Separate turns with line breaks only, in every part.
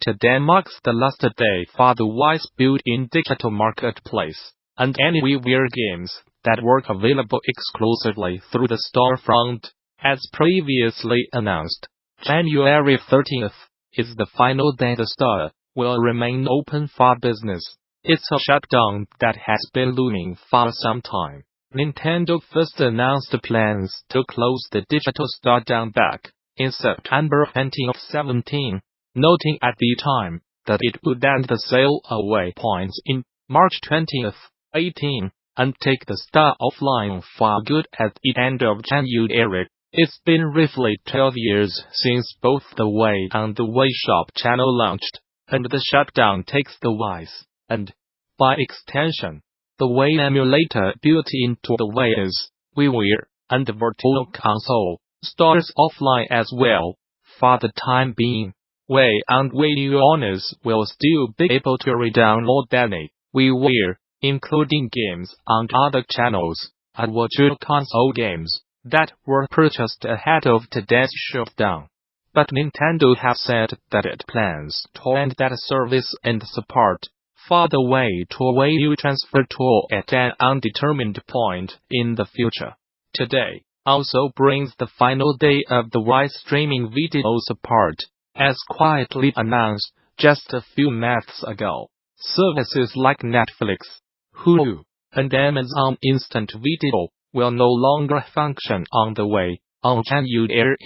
Today marks the last day for the Wii's built-in digital marketplace, and any WiiWare games that were available exclusively through the storefront, as previously announced. January 30th is the final day the store will remain open for business. It's a shutdown that has been looming for some time. Nintendo first announced plans to close the digital store down back in September 2017, noting at the time that it would end the sale away points in March 2018 and take the store offline for good at the end of January. It's been roughly 12 years since both the Wii and the Wii Shop channel launched, and the shutdown takes the Wii's, and, by extension, the Wii emulator built into the Wii's, WiiWare, and the Virtual Console stores offline as well. For the time being, Wii and Wii U owners will still be able to re-download any WiiWare, including games on other channels, and Virtual Console games that were purchased ahead of today's shutdown. But Nintendo has said that it plans to end that service and support for the Wii to Wii U transfer tool at an undetermined point in the future. Today also brings the final day of the Wii streaming video support, as quietly announced just a few months ago. Services like Netflix, Hulu, and Amazon Instant Video will no longer function on the Wii on January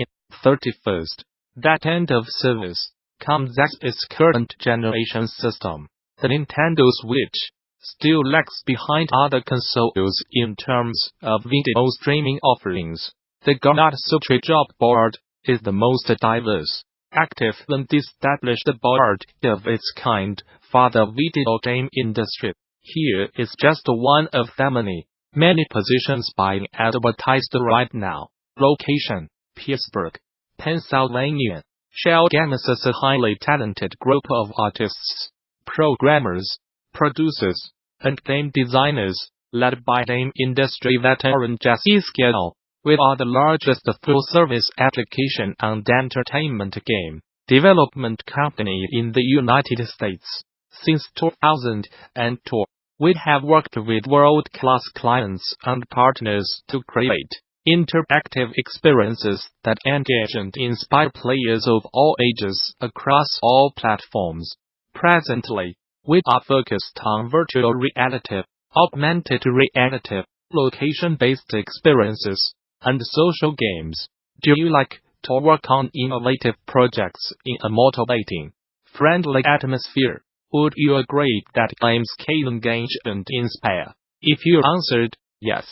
31st. That end of service comes as its current generation system. The Nintendo Switch still lags behind other consoles in terms of video streaming offerings. The Gamasutra job board is the most diverse, active and established board of its kind for the video game industry. Here is just one of the many positions being advertised right now. Location: Pittsburgh, Pennsylvania. Shell Games is a highly talented group of artists, programmers, producers, and game designers, led by game industry veteran Jesse Scale. We are the largest full-service application and entertainment game development company in the United States. Since 2002, we have worked with world-class clients and partners to create interactive experiences that engage and inspire players of all ages across all platforms. Presently, we are focused on virtual reality, augmented reality, location-based experiences, and social games. Do you like to work on innovative projects in a motivating, friendly atmosphere? Would you agree that games can engage and inspire? If you answered yes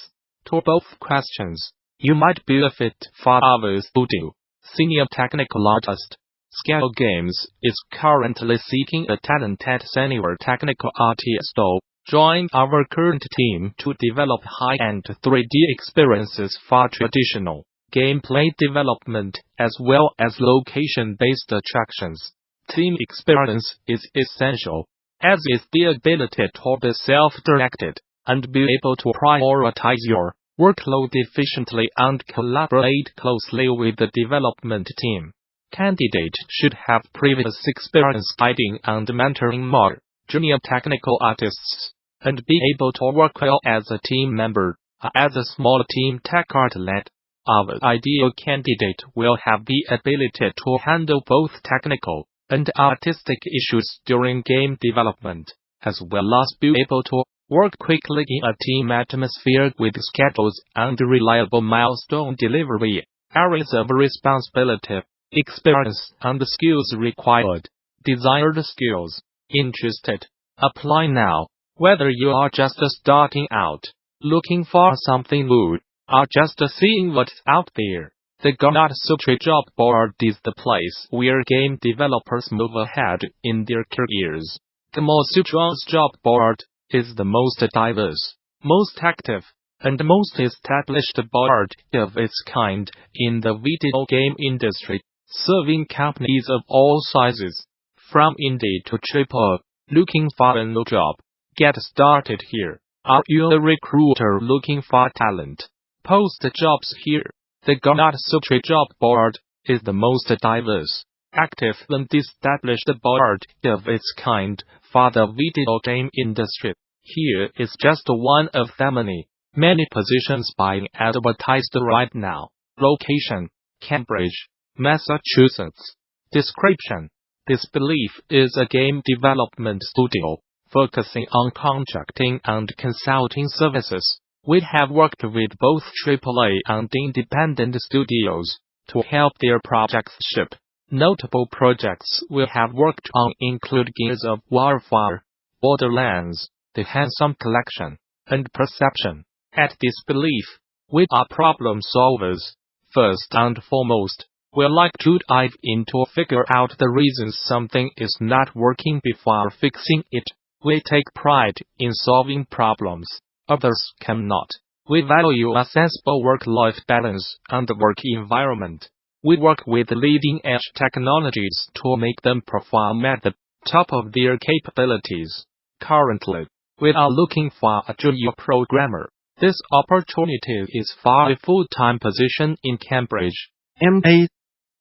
to both questions, you might be a fit for our studio. Senior Technical Artist, Scale Games is currently seeking a talented senior technical artist to join our current team to develop high-end 3D experiences for traditional gameplay development as well as location-based attractions. Team experience is essential, as is the ability to be self-directed and be able to prioritize your workload efficiently and collaborate closely with the development team. Candidates should have previous experience guiding and mentoring more junior technical artists, and be able to work well as a team member, as a small team tech art-led. Our ideal candidate will have the ability to handle both technical and artistic issues during game development, as well as be able to work quickly in a team atmosphere with schedules and reliable milestone delivery. Areas of responsibility, experience, and skills required. Desired skills. Interested? Apply now. Whether you are just starting out, looking for something new, or just seeing what's out there, the Gamasutra job board is the place where game developers move ahead in their careers. Gamasutra's job board is the most diverse, most active, and most established board of its kind in the video game industry, serving companies of all sizes, from indie to AAA. Looking for a new job? Get started here. Are you a recruiter looking for talent? Post jobs here. The Gamasutra job board is the most diverse, active and established board of its kind for the video game industry. Here is just one of the many positions being advertised right now. Location: Cambridge, Massachusetts. Description: this belief is a game development studio focusing on contracting and consulting services. We have worked with both AAA and independent studios to help their projects ship. Notable projects we have worked on include Gears of Warfare, Borderlands, The Handsome Collection, and Perception. At this belief, we are problem solvers. First and foremost, we like to dive in to figure out the reasons something is not working before fixing it. We take pride in solving problems others cannot. We value a sensible work-life balance and work environment. We work with leading-edge technologies to make them perform at the top of their capabilities. Currently, we are looking for a junior programmer. This opportunity is for a full-time position in Cambridge. MA.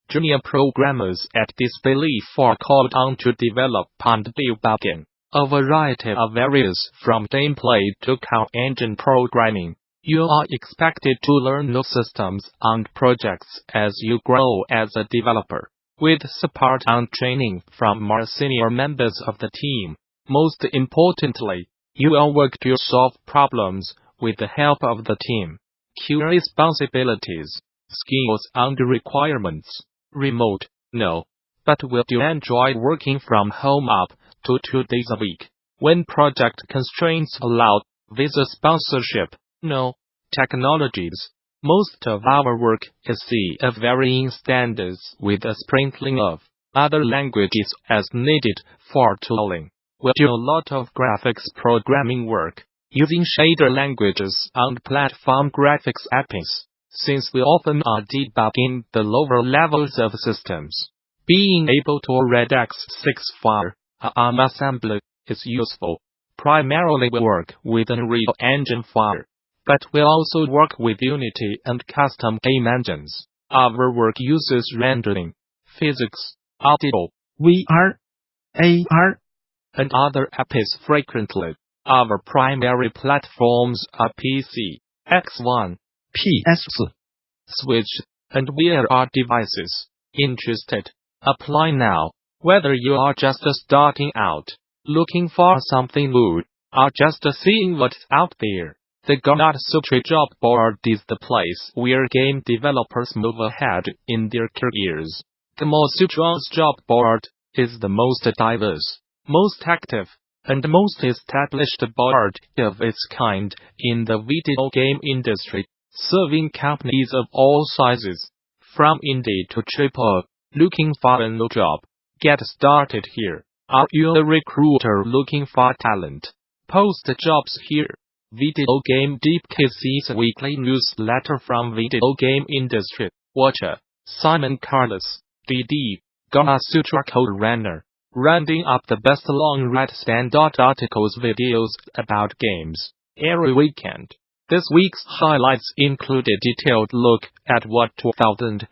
Junior programmers at this belief are called on to develop and debug a variety of areas from gameplay to core engine programming. You are expected to learn new systems and projects as you grow as a developer, with support and training from more senior members of the team. Most importantly, you will work to solve problems with the help of the team. Key responsibilities, skills and requirements. Remote, no. But will you enjoy working from home up to 2 days a week? When project constraints allow, visa sponsorship, no. Technologies. Most of our work is C of varying standards with a sprinkling of other languages as needed for tooling. We do a lot of graphics programming work, using shader languages and platform graphics APIs, since we often are debugging the lower levels of systems. Being able to read X6 file, ARM assembly, is useful. Primarily we work with Unreal Engine file, but we also work with Unity and custom game engines. Our work uses rendering, physics, audio, VR, AR, and other APIs frequently. Our primary platforms are PC, X1, PS, Switch, and VR devices. Interested? Apply now. Whether you are just starting out, looking for something new, or just seeing what's out there, the Gamasutra job board is the place where game developers move ahead in their careers. Gamasutra's job board is the most diverse, most active, and most established board of its kind in the video game industry, serving companies of all sizes, from indie to AAA. Looking for a new job? Get started here. Are you a recruiter looking for talent? Post jobs here. Video Game Deep KC's weekly newsletter from video game industry. Watcher Simon Carlos, DD, Gamasutra Code Runner. Rounding up the best long-read standout articles videos about games every weekend. This week's highlights include a detailed look at what 2019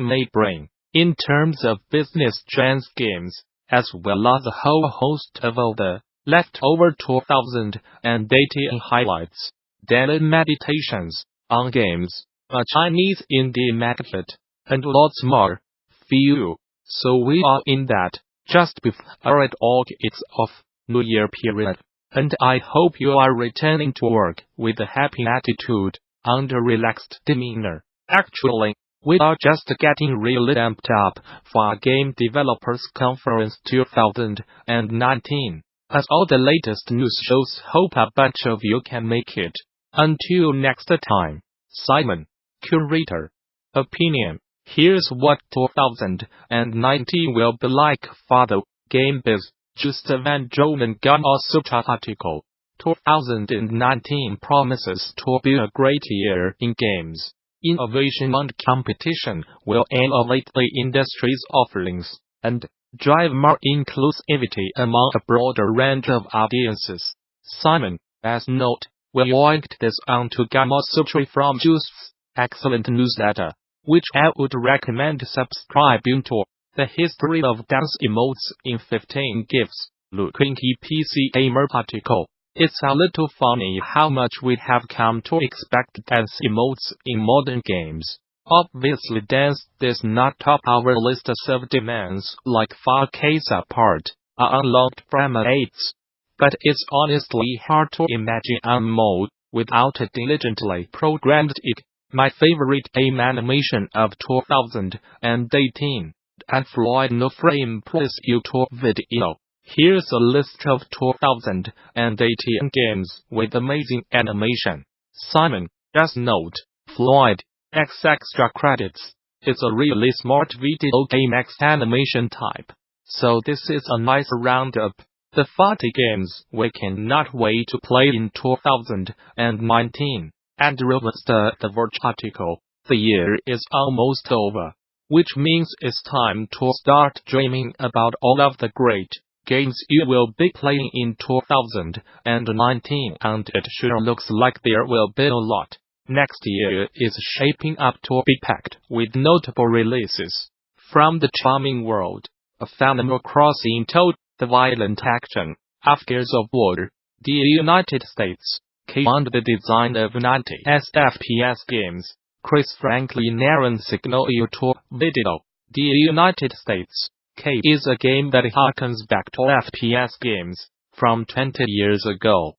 may bring in terms of business trends games, as well as a whole host of other leftover 2018 highlights, daily meditations on games, a Chinese indie market, and lots more. Few. So we are in that just before it all kicks off, New Year period, and I hope you are returning to work with a happy attitude and a relaxed demeanor. Actually, we are just getting really amped up for Game Developers Conference 2019. As all the latest news shows, hope a bunch of you can make it. Until next time, Simon, Curator. Opinion. Here's what 2019 will be like for the game biz. Just Van Jonen Gamasutra article. 2019 promises to be a great year in games. Innovation and competition will elevate the industry's offerings and drive more inclusivity among a broader range of audiences. Simon, as note, we linked this onto Gamasutra from Juice's excellent newsletter, which I would recommend subscribing to. The history of dance emotes in 15 gives Luquinky PC Gamer article. It's a little funny how much we have come to expect dance emotes in modern games. Obviously dance does not top our list of demands like 5K's apart, are unlocked from 8s. But it's honestly hard to imagine a mode without a diligently programmed it. My favorite game animation of 2018. And Floyd No Frame Plus YouTube video. Here's a list of 2018 games with amazing animation. Simon, just note, Floyd, X extra credits. It's a really smart video game X animation type. So this is a nice roundup. The 40 games we cannot wait to play in 2019. And released the Verge article. The year is almost over. Which means it's time to start dreaming about all of the great games you will be playing in 2019, and it sure looks like there will be a lot. Next year is shaping up to be packed with notable releases. From the charming world of Animal Crossing to the violent action of Gears of War, the United States, and the design of 90s FPS games. Chris Franklin Aaron Signal YouTube video. The United States is a game that harkens back to FPS games from 20 years ago.